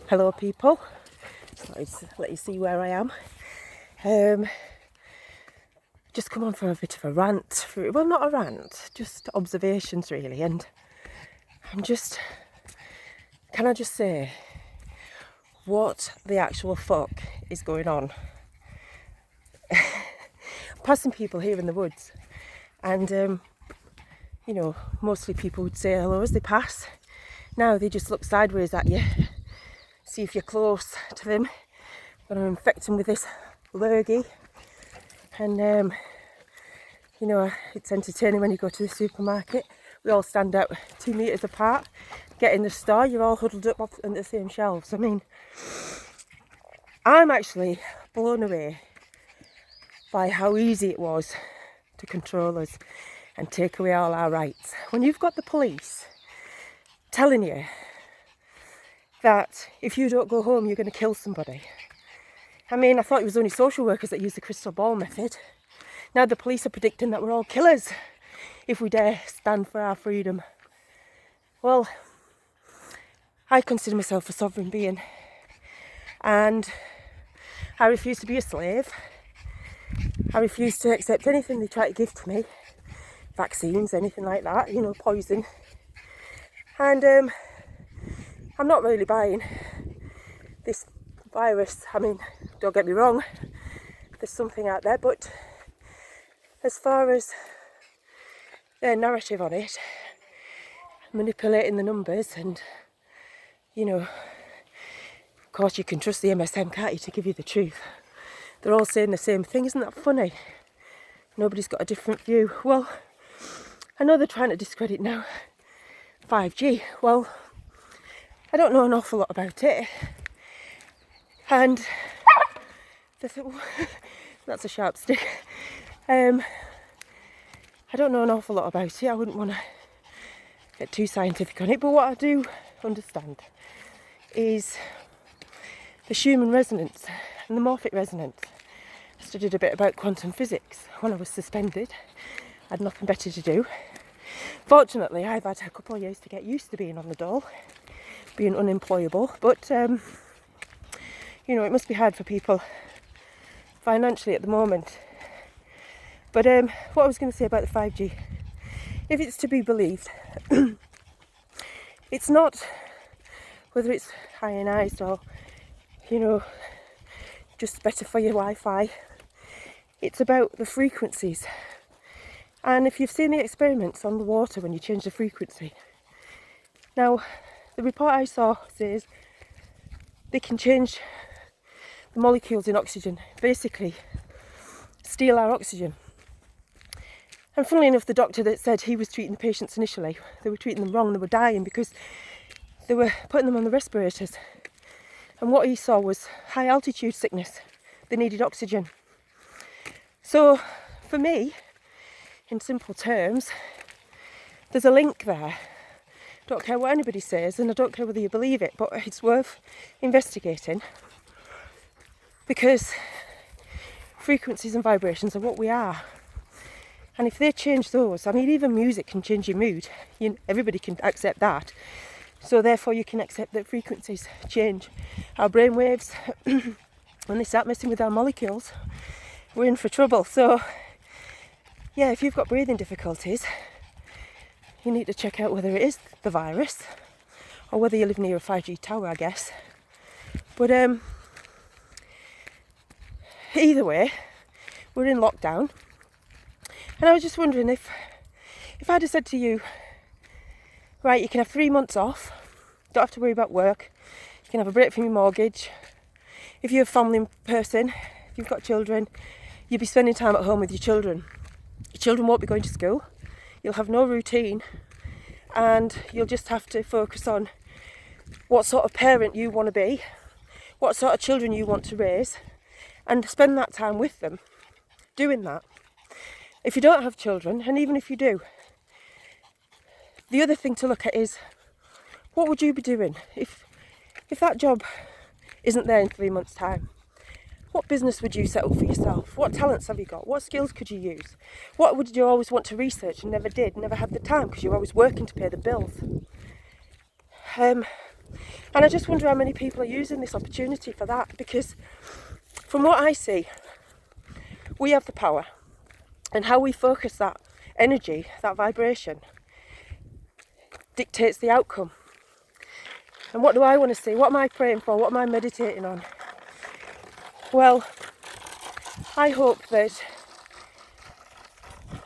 Hello people, so let you see where I am. Just come on for a bit of a rant, well not a rant, just observations really, and can I just say, what the actual fuck is going on? Passing people here in the woods, and you know, mostly people would say hello as they pass. Now they just look sideways at you, see if you're close to them, going to infect them with this lurgy. And you know, it's entertaining when you go to the supermarket. We all stand out 2 metres apart, get in the store, you're all huddled up on the same shelves. I mean, I'm actually blown away by how easy it was to control us and take away all our rights. When you've got the police telling you that if you don't go home, you're going to kill somebody. I mean, I thought it was only social workers that use the crystal ball method. Now the police are predicting that we're all killers if we dare stand for our freedom. Well, I consider myself a sovereign being, and I refuse to be a slave. I refuse to accept anything they try to give to me, vaccines, anything like that, you know, poison. And I'm not really buying this virus. I mean, don't get me wrong, there's something out there, but as far as their narrative on it, manipulating the numbers, and you know, of course you can trust the MSM, can't you, to give you the truth. They're all saying the same thing. Isn't that funny? Nobody's got a different view. Well, I know they're trying to discredit now 5G. Well, I don't know an awful lot about it, and that's a sharp stick. I don't know an awful lot about it. I wouldn't want to get too scientific on it, but what I do understand is the Schumann resonance and the morphic resonance. I studied a bit about quantum physics when I was suspended. I had nothing better to do. Fortunately, I've had a couple of years to get used to being on the dole, being unemployable, but you know, it must be hard for people financially at the moment. But what I was going to say about the 5G, if it's to be believed, it's not whether it's ionized or, you know, just better for your Wi-Fi. It's about the frequencies. And if you've seen the experiments on the water when you change the frequency. Now, the report I saw says they can change the molecules in oxygen, basically steal our oxygen. And funnily enough, the doctor that said he was treating the patients initially, they were treating them wrong, they were dying because they were putting them on the respirators. And what he saw was high altitude sickness. They needed oxygen. So for me, in simple terms, there's a link there. Don't care what anybody says, and I don't care whether you believe it, but it's worth investigating, because frequencies and vibrations are what we are. And if they change those, I mean, even music can change your mood. Everybody can accept that. So therefore you can accept that frequencies change our brain waves. When they start messing with our molecules, we're in for trouble. So yeah, if you've got breathing difficulties, you need to check out whether it is the virus or whether you live near a 5G tower, I guess. But either way, we're in lockdown. And I was just wondering if I'd have said to you, right, you can have 3 months off, don't have to worry about work, you can have a break from your mortgage. If you're a family person, if you've got children, you'll be spending time at home with your children. Your children won't be going to school, you'll have no routine, and you'll just have to focus on what sort of parent you want to be, what sort of children you want to raise, and spend that time with them doing that. If you don't have children, and even if you do, the other thing to look at is, what would you be doing if that job isn't there in 3 months' time? What business would you set up for yourself? What talents have you got? What skills could you use? What would you always want to research and never did, never had the time because you're always working to pay the bills? And I just wonder how many people are using this opportunity for that, because from what I see, we have the power, and how we focus that energy, that vibration, dictates the outcome. And what do I want to see? What am I praying for? What am I meditating on? Well, I hope that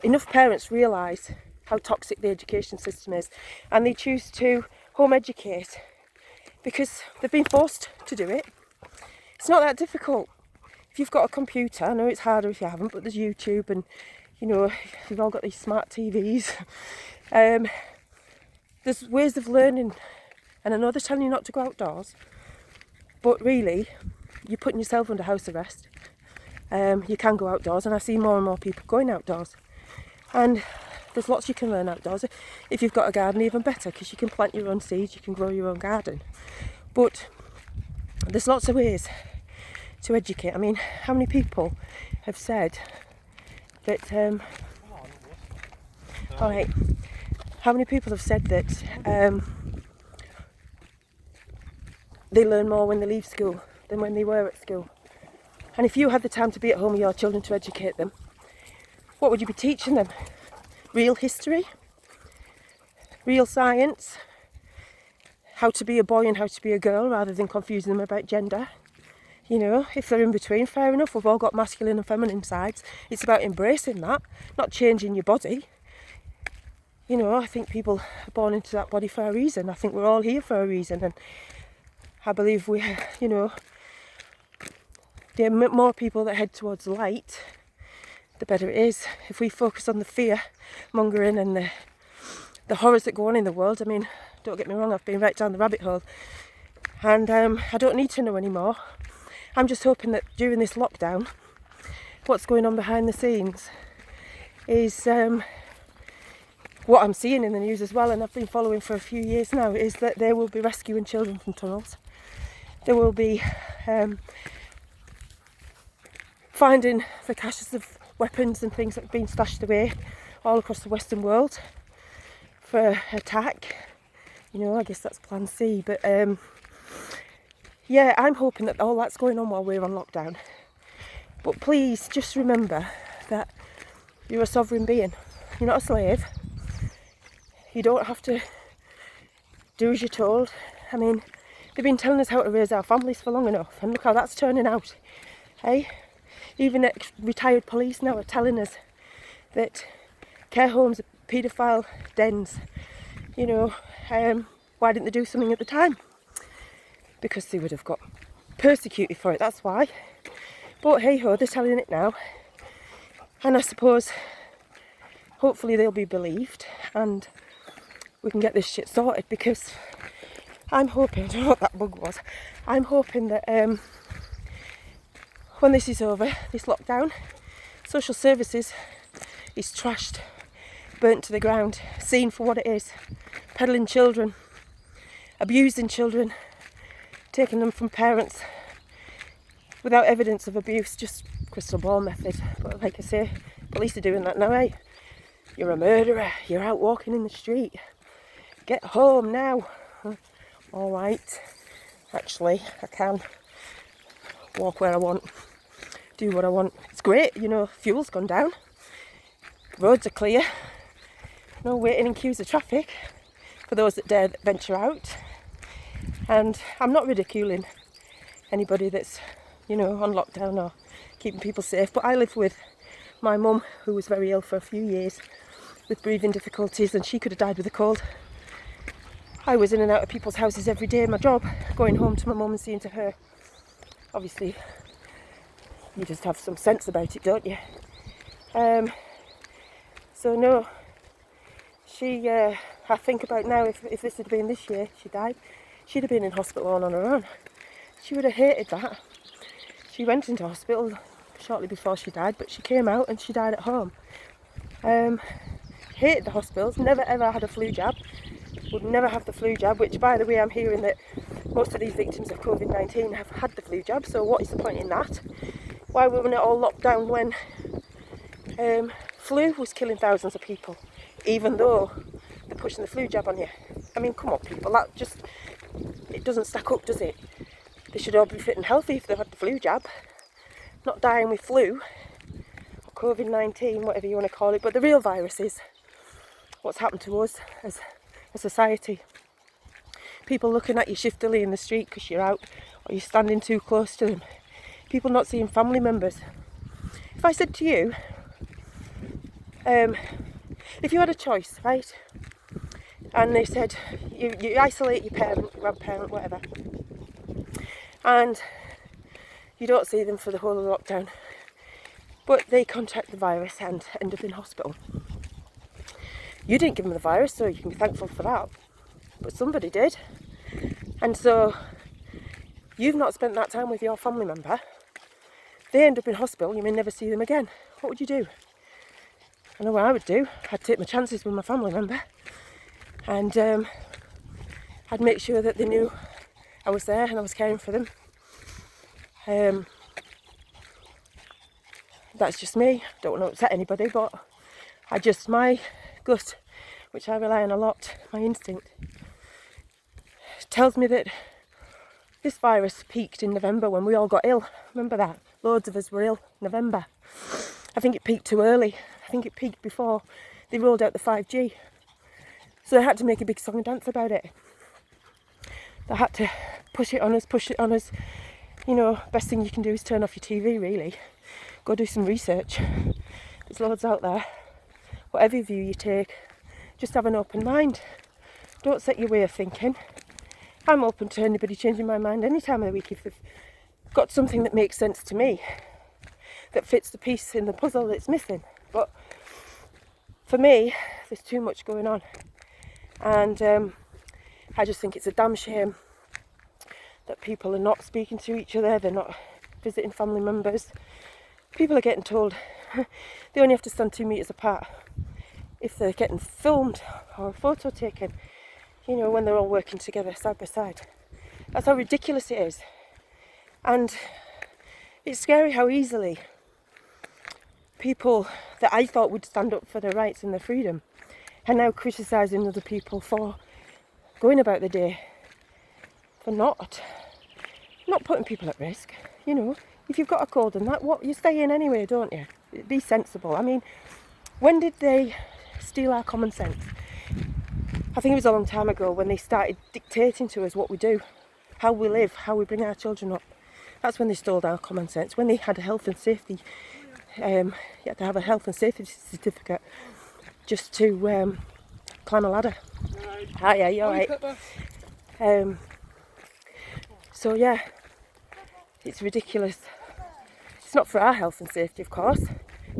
enough parents realise how toxic the education system is, and they choose to home educate because they've been forced to do it. It's not that difficult. If you've got a computer, I know it's harder if you haven't, but there's YouTube, and you know, you've all got these smart TVs. There's ways of learning, and I know they're telling you not to go outdoors, but really, you're putting yourself under house arrest. You can go outdoors, and I see more and more people going outdoors. And there's lots you can learn outdoors. If you've got a garden, even better, because you can plant your own seeds, you can grow your own garden. But there's lots of ways to educate. I mean, how many people have said that... all right. How many people have said that they learn more when they leave school than when they were at school? And if you had the time to be at home with your children to educate them, what would you be teaching them? Real history? Real science? How to be a boy and how to be a girl, rather than confusing them about gender? You know, if they're in between, fair enough. We've all got masculine and feminine sides. It's about embracing that, not changing your body. You know, I think people are born into that body for a reason. I think we're all here for a reason, and I believe we, you know, the more people that head towards the light, the better it is. If we focus on the fear mongering and the horrors that go on in the world, I mean, don't get me wrong, I've been right down the rabbit hole, and I don't need to know anymore. I'm just hoping that during this lockdown, what's going on behind the scenes is what I'm seeing in the news as well, and I've been following for a few years now, is that they will be rescuing children from tunnels. There will be finding the caches of weapons and things that have been stashed away all across the Western world for attack. You know, I guess that's plan C, but yeah, I'm hoping that all that's going on while we're on lockdown. But please just remember that you're a sovereign being. You're not a slave. You don't have to do as you're told. I mean, they've been telling us how to raise our families for long enough, and look how that's turning out. Hey? Even retired police now are telling us that care homes are paedophile dens. You know, why didn't they do something at the time? Because they would have got persecuted for it, that's why. But hey ho, they're telling it now. And I suppose, hopefully they'll be believed, and we can get this shit sorted, because I'm hoping, I don't know what that bug was, I'm hoping that when this is over, this lockdown, social services is trashed, burnt to the ground, seen for what it is, peddling children, abusing children, taking them from parents without evidence of abuse, just crystal ball method. But like I say, police are doing that now, eh? You're a murderer, you're out walking in the street, get home now. All right, actually I can walk where I want, do what I want. It's great, you know, fuel's gone down, roads are clear, no waiting in queues of traffic for those that dare venture out. And I'm not ridiculing anybody that's, you know, on lockdown or keeping people safe, but I live with my mum, who was very ill for a few years with breathing difficulties, and she could have died with a cold. I was in and out of people's houses every day in my job, going home to my mum and seeing to her. Obviously, you just have some sense about it, don't you? So no, she, I think about now, if this had been this year, she died, she'd have been in hospital all on her own. She would have hated that. She went into hospital shortly before she died, but she came out and she died at home. Hated the hospitals, never ever had a flu jab, would never have the flu jab, which by the way I'm hearing that most of these victims of COVID-19 have had the flu jab, so what is the point in that? Why weren't it all locked down when flu was killing thousands of people, even though they're pushing the flu jab on you? I mean, come on people, that just, it doesn't stack up, does it? They should all be fit and healthy if they've had the flu jab, not dying with flu, or COVID-19, whatever you want to call it. But the real virus is what's happened to us as a society. People looking at you shiftily in the street because you're out, or you're standing too close to them. People not seeing family members. If I said to you, if you had a choice, right, and they said you isolate your parent, grandparent, whatever, and you don't see them for the whole of the lockdown, but they contract the virus and end up in hospital. You didn't give them the virus, so you can be thankful for that, but somebody did. And so you've not spent that time with your family member. They end up in hospital, you may never see them again. What would you do? I know what I would do. I'd take my chances with my family member, and I'd make sure that they knew I was there and I was caring for them. That's just me. Don't want to upset anybody, but my gut, which I rely on a lot, my instinct, tells me that this virus peaked in November when we all got ill. Remember that? Loads of us were ill in November. I think it peaked too early. I think it peaked before they rolled out the 5G. So they had to make a big song and dance about it. They had to push it on us. You know, best thing you can do is turn off your TV, really. Go do some research. There's loads out there. Whatever view you take, just have an open mind. Don't set your way of thinking. I'm open to anybody changing my mind any time of the week if they've got something that makes sense to me, that fits the piece in the puzzle that's missing. But for me, there's too much going on. And I just think it's a damn shame that people are not speaking to each other, they're not visiting family members. People are getting told they only have to stand 2 meters apart if they're getting filmed or a photo taken, you know, when they're all working together side by side. That's how ridiculous it is. And it's scary how easily people that I thought would stand up for their rights and their freedom are now criticising other people for going about the day, for not putting people at risk. You know, if you've got a cold and that, what, you stay in anyway, don't you? Be sensible. I mean, when did they steal our common sense? I think it was a long time ago when they started dictating to us what we do, how we live, how we bring our children up. That's when they stole our common sense. When they had a health and safety, you had to have a health and safety certificate just to climb a ladder. Hiya, you alright? So yeah, it's ridiculous. It's not for our health and safety, of course,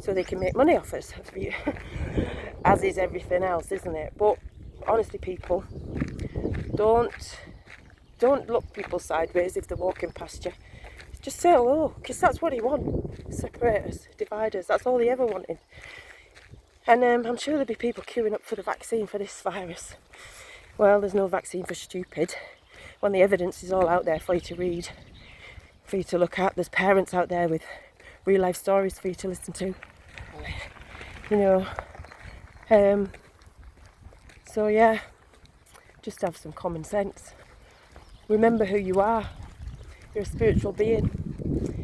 so they can make money off us, as is everything else, isn't it? But honestly, people, don't look people sideways if they're walking past you. Just say hello, because that's what he wants. Separate us, divide us. That's all he ever wanted. And I'm sure there'll be people queuing up for the vaccine for this virus. Well, there's no vaccine for stupid. When the evidence is all out there for you to read, for you to look at. There's parents out there with real life stories for you to listen to. You know. So yeah, just have some common sense. Remember who you are. You're a spiritual being.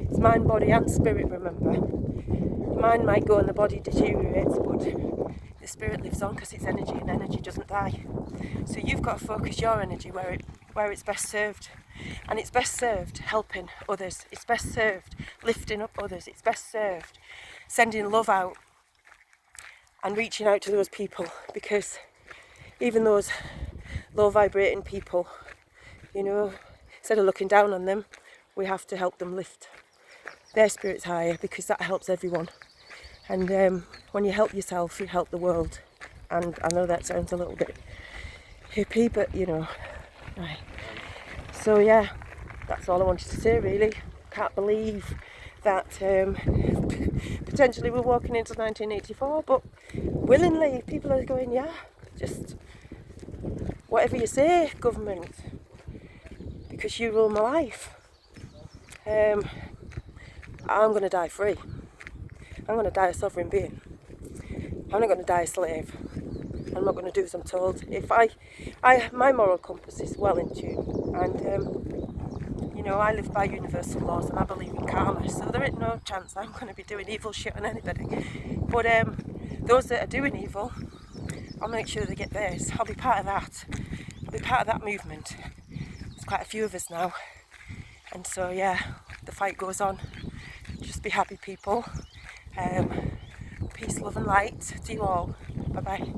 It's mind, body and spirit, remember. The mind might go and the body deteriorates, but the spirit lives on because it's energy, and energy doesn't die. So you've got to focus your energy where it's best served. And it's best served helping others. It's best served lifting up others. It's best served sending love out and reaching out to those people, because even those low vibrating people, you know, instead of looking down on them, we have to help them lift their spirits higher, because that helps everyone. And when you help yourself, you help the world. And I know that sounds a little bit hippie, but you know, right. So yeah, that's all I wanted to say really. Can't believe that potentially we're walking into 1984, but willingly people are going, yeah, just whatever you say, government. because you rule my life. I'm going to die free. I'm going to die a sovereign being. I'm not going to die a slave. I'm not going to do as I'm told. If my moral compass is well in tune, and you know, I live by universal laws and I believe in karma, so there ain't no chance I'm going to be doing evil shit on anybody. But those that are doing evil, I'll make sure they get theirs. I'll be part of that. I'll be part of that movement. There's quite a few of us now, and so yeah, the fight goes on. Just be happy, people. Peace, love and light to you all. Bye bye.